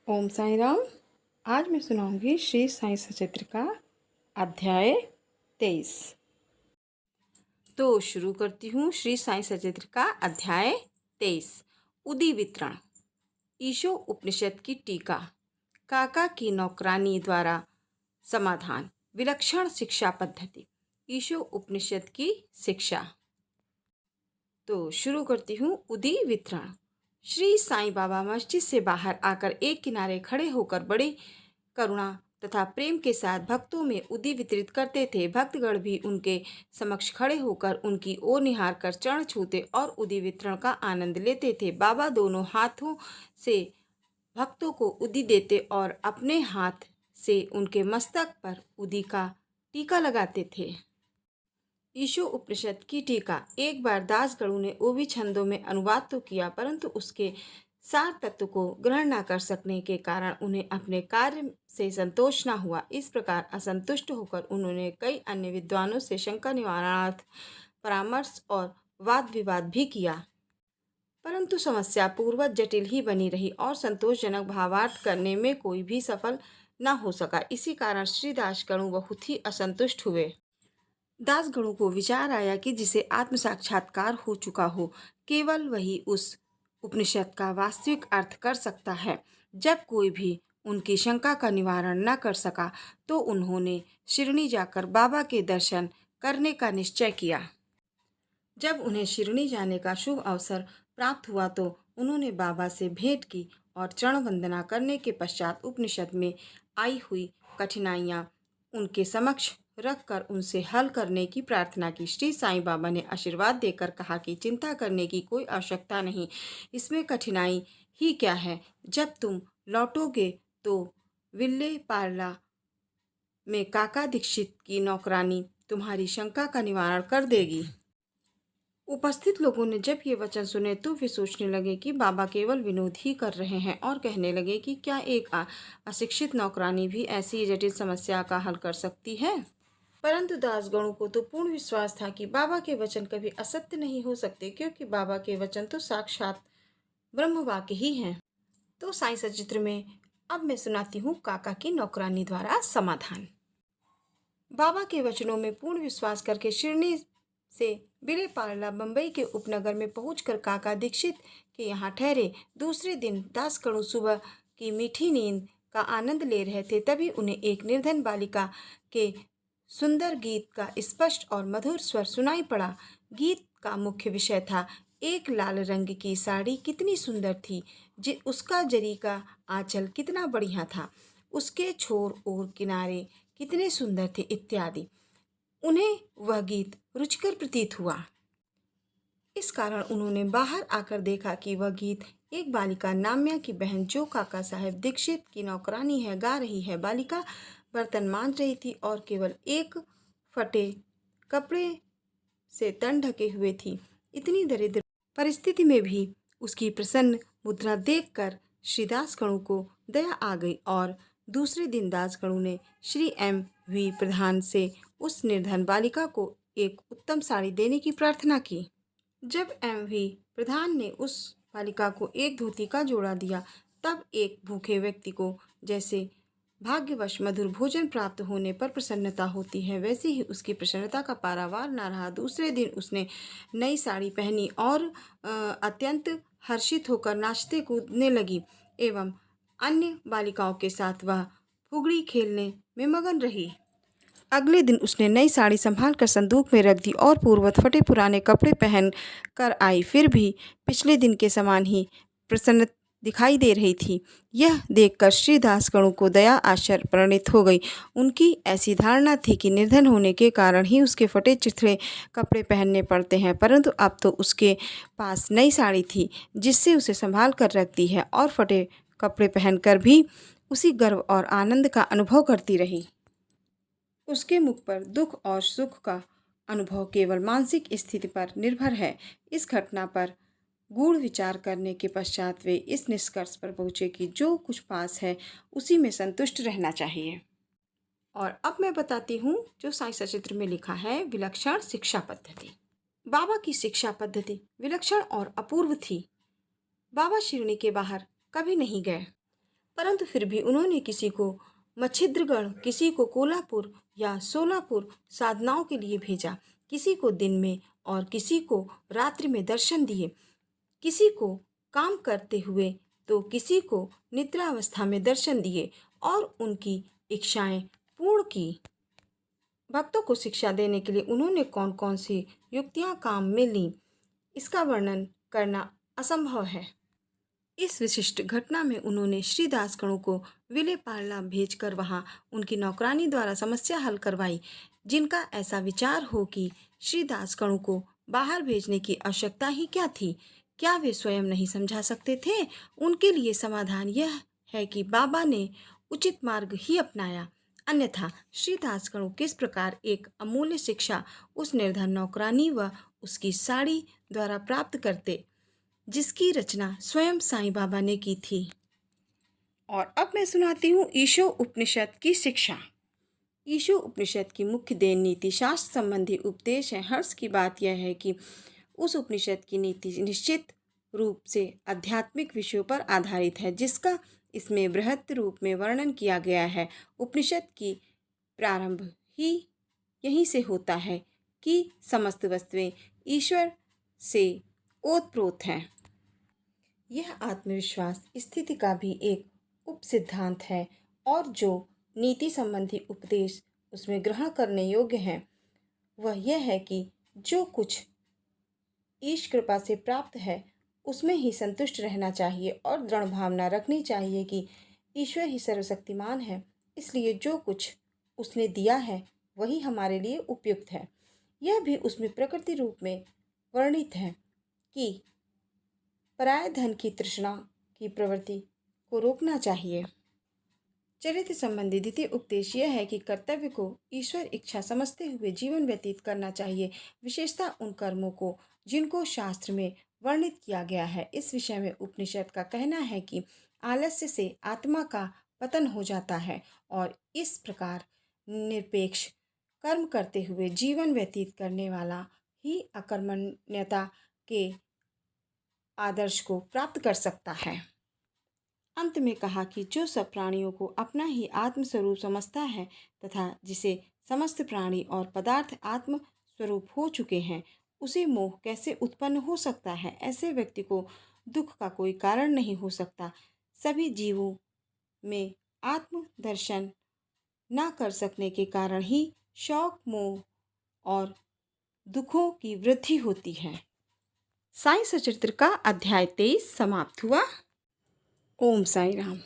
ओम साई राम। आज मैं सुनाऊंगी श्री साई सचित्र का अध्याय 23। तो शुरू करती हूँ श्री साई सचित्र का अध्याय 23। उदी वितरण। ईशो उपनिषद की टीका। काका की नौकरानी द्वारा समाधान। विलक्षण शिक्षा पद्धति। ईशो उपनिषद की शिक्षा। तो शुरू करती हूँ उदी वितरण। श्री साईं बाबा मस्जिद से बाहर आकर एक किनारे खड़े होकर बड़ी करुणा तथा प्रेम के साथ भक्तों में उदी वितरित करते थे। भक्तगण भी उनके समक्ष खड़े होकर उनकी ओर निहार कर चरण छूते और उदी वितरण का आनंद लेते थे। बाबा दोनों हाथों से भक्तों को उदी देते और अपने हाथ से उनके मस्तक पर उदी का टीका लगाते थे। ईशो उपनिषद की टीका। एक बार दासगणु ने ओवी छंदों में अनुवाद तो किया, परंतु उसके सार तत्व को ग्रहण न कर सकने के कारण उन्हें अपने कार्य से संतोष न हुआ। इस प्रकार असंतुष्ट होकर उन्होंने कई अन्य विद्वानों से शंका निवारणार्थ परामर्श और वाद विवाद भी किया, परंतु समस्या पूर्वत जटिल ही बनी रही और संतोषजनक भावार्थ करने में कोई भी सफल न हो सका। इसी कारण श्री दासगणु बहुत ही असंतुष्ट हुए। दासगणों को विचार आया कि जिसे आत्म साक्षात्कार हो चुका हो, केवल वही उस उपनिषद का वास्तविक अर्थ कर सकता है। जब कोई भी उनकी शंका का निवारण न कर सका तो उन्होंने शिरडी जाकर बाबा के दर्शन करने का निश्चय किया। जब उन्हें शिरडी जाने का शुभ अवसर प्राप्त हुआ तो उन्होंने बाबा से भेंट की और चरण वंदना करने के पश्चात उपनिषद में आई हुई कठिनाइयाँ उनके समक्ष रखकर उनसे हल करने की प्रार्थना की। श्री साईं बाबा ने आशीर्वाद देकर कहा कि चिंता करने की कोई आवश्यकता नहीं, इसमें कठिनाई ही क्या है। जब तुम लौटोगे तो विल्ले पार्ला में काका दीक्षित की नौकरानी तुम्हारी शंका का निवारण कर देगी। उपस्थित लोगों ने जब ये वचन सुने तो वे सोचने लगे कि बाबा केवल विनोद ही कर रहे हैं और कहने लगे कि क्या एक अशिक्षित नौकरानी भी ऐसी जटिल समस्या का हल कर सकती है। परंतु दासगणों को तो पूर्ण विश्वास था कि बाबा के वचन कभी असत्य नहीं हो सकते, क्योंकि बाबा के वचन तो साक्षात ब्रह्म वाक्य ही हैं। तो साईं सचित्र में अब मैं सुनाती हूँ काका की नौकरानी द्वारा समाधान। बाबा के वचनों में पूर्ण विश्वास करके शिरडी से बिले पार्ला बम्बई के उपनगर में पहुंचकर काका दीक्षित के यहाँ ठहरे। दूसरे दिन दासगणु सुबह की मीठी नींद का आनंद ले रहे थे, तभी उन्हें एक निर्धन बालिका के सुंदर गीत का स्पष्ट और मधुर स्वर सुनाई पड़ा। गीत का मुख्य विषय था एक लाल रंग की साड़ी कितनी सुंदर थी, उसका जरी का आंचल कितना बढ़िया था, उसके छोर और किनारे कितने सुंदर थे इत्यादि। उन्हें वह गीत रुचिकर प्रतीत हुआ। इस कारण उन्होंने बाहर आकर देखा कि वह गीत एक बालिका नाम्या की बहन, जो काका साहेब दीक्षित की नौकरानी है, गा रही है। बालिका बर्तन मांज रही थी और केवल एक फटे कपड़े से तन ढके हुए थी। इतनी दरिद्र परिस्थिति में भी उसकी प्रसन्न मुद्रा देखकर श्री दासगणु को दया आ गई और दूसरे दिन दासगणु ने श्री M.V. प्रधान से उस निर्धन बालिका को एक उत्तम साड़ी देने की प्रार्थना की। जब M.V. प्रधान ने उस बालिका को एक धोती का जोड़ा दिया, तब एक भूखे व्यक्ति को जैसे भाग्यवश मधुर भोजन प्राप्त होने पर प्रसन्नता होती है, वैसे ही उसकी प्रसन्नता का पारावार न रहा। दूसरे दिन उसने नई साड़ी पहनी और अत्यंत हर्षित होकर नाचते कूदने लगी एवं अन्य बालिकाओं के साथ वह फुगड़ी खेलने में मगन रही। अगले दिन उसने नई साड़ी संभाल कर संदूक में रख दी और पूर्ववत फटे पुराने कपड़े पहन कर आई, फिर भी पिछले दिन के समान ही प्रसन्न दिखाई दे रही थी। यह देखकर श्री दासगणु को दया आश्चर्य प्रणीत हो गई। उनकी ऐसी धारणा थी कि निर्धन होने के कारण ही उसके फटे चिथड़े कपड़े पहनने पड़ते हैं, परंतु अब तो उसके पास नई साड़ी थी जिससे उसे संभाल कर रख दी है और फटे कपड़े पहनकर भी उसी गर्व और आनंद का अनुभव करती रही। उसके मुख पर दुख और सुख का अनुभव केवल मानसिक स्थिति पर निर्भर है। इस घटना पर गूढ़ विचार करने के पश्चात वे इस निष्कर्ष पर पहुँचे कि जो कुछ पास है उसी में संतुष्ट रहना चाहिए। और अब मैं बताती हूँ जो साईं सचित्र में लिखा है, विलक्षण शिक्षा पद्धति। बाबा की शिक्षा पद्धति विलक्षण और अपूर्व थी। बाबा शिरडी के बाहर कभी नहीं गए, परंतु फिर भी उन्होंने किसी को मच्छिद्रगढ़, किसी को कोल्हापुर या सोलापुर साधनाओं के लिए भेजा। किसी को दिन में और किसी को रात्रि में दर्शन दिए। किसी को काम करते हुए तो किसी को निद्रावस्था में दर्शन दिए और उनकी इच्छाएं पूर्ण की। भक्तों को शिक्षा देने के लिए उन्होंने कौन कौन सी युक्तियां काम में लीं, इसका वर्णन करना असंभव है। इस विशिष्ट घटना में उन्होंने श्री दासगणों को विले पार्ला भेजकर वहां उनकी नौकरानी द्वारा समस्या हल करवाई। जिनका ऐसा विचार हो कि श्री दासगणों को बाहर भेजने की आवश्यकता ही क्या थी, क्या वे स्वयं नहीं समझा सकते थे? उनके लिए समाधान यह है कि बाबा ने उचित मार्ग ही अपनाया, अन्यथा श्री दासगणों किस प्रकार एक अमूल्य शिक्षा उस निर्धन नौकरानी व उसकी साड़ी द्वारा प्राप्त करते, जिसकी रचना स्वयं साईं बाबा ने की थी। और अब मैं सुनाती हूँ ईशो उपनिषद की शिक्षा। ईशो उपनिषद की मुख्य देन नीति शास्त्र संबंधी उपदेश है। हर्ष की बात यह है कि उस उपनिषद की नीति निश्चित रूप से आध्यात्मिक विषयों पर आधारित है, जिसका इसमें बृहत रूप में वर्णन किया गया है। उपनिषद की प्रारंभ ही यहीं से होता है कि समस्त वस्तुएं ईश्वर से ओतप्रोत हैं। यह आत्मविश्वास स्थिति का भी एक उप सिद्धांत है और जो नीति संबंधी उपदेश उसमें ग्रहण करने योग्य हैं वह यह है कि जो कुछ ईश कृपा से प्राप्त है उसमें ही संतुष्ट रहना चाहिए और दृढ़ भावना रखनी चाहिए कि ईश्वर ही सर्वशक्तिमान है, इसलिए जो कुछ उसने दिया है वही हमारे लिए उपयुक्त है। यह भी उसमें प्रकृति रूप में वर्णित है कि पराय धन की तृष्णा की प्रवृत्ति को रोकना चाहिए। चरित्र संबंधी द्वितीय उपदेश यह है कि कर्तव्य को ईश्वर इच्छा समझते हुए जीवन व्यतीत करना चाहिए, विशेषतः उन कर्मों को जिनको शास्त्र में वर्णित किया गया है। इस विषय में उपनिषद का कहना है कि आलस्य से आत्मा का पतन हो जाता है और इस प्रकार निरपेक्ष कर्म करते हुए जीवन व्यतीत करने वाला ही अकर्मण्यता के आदर्श को प्राप्त कर सकता है। अंत में कहा कि जो सब प्राणियों को अपना ही आत्म स्वरूप समझता है तथा जिसे समस्त प्राणी और पदार्थ आत्म स्वरूप हो चुके हैं, उसे मोह कैसे उत्पन्न हो सकता है? ऐसे व्यक्ति को दुख का कोई कारण नहीं हो सकता। सभी जीवों में आत्म दर्शन न कर सकने के कारण ही शौक, मोह और दुखों की वृद्धि होती है। साईं सचरित्र का अध्याय 23 समाप्त हुआ। ओम साई राम।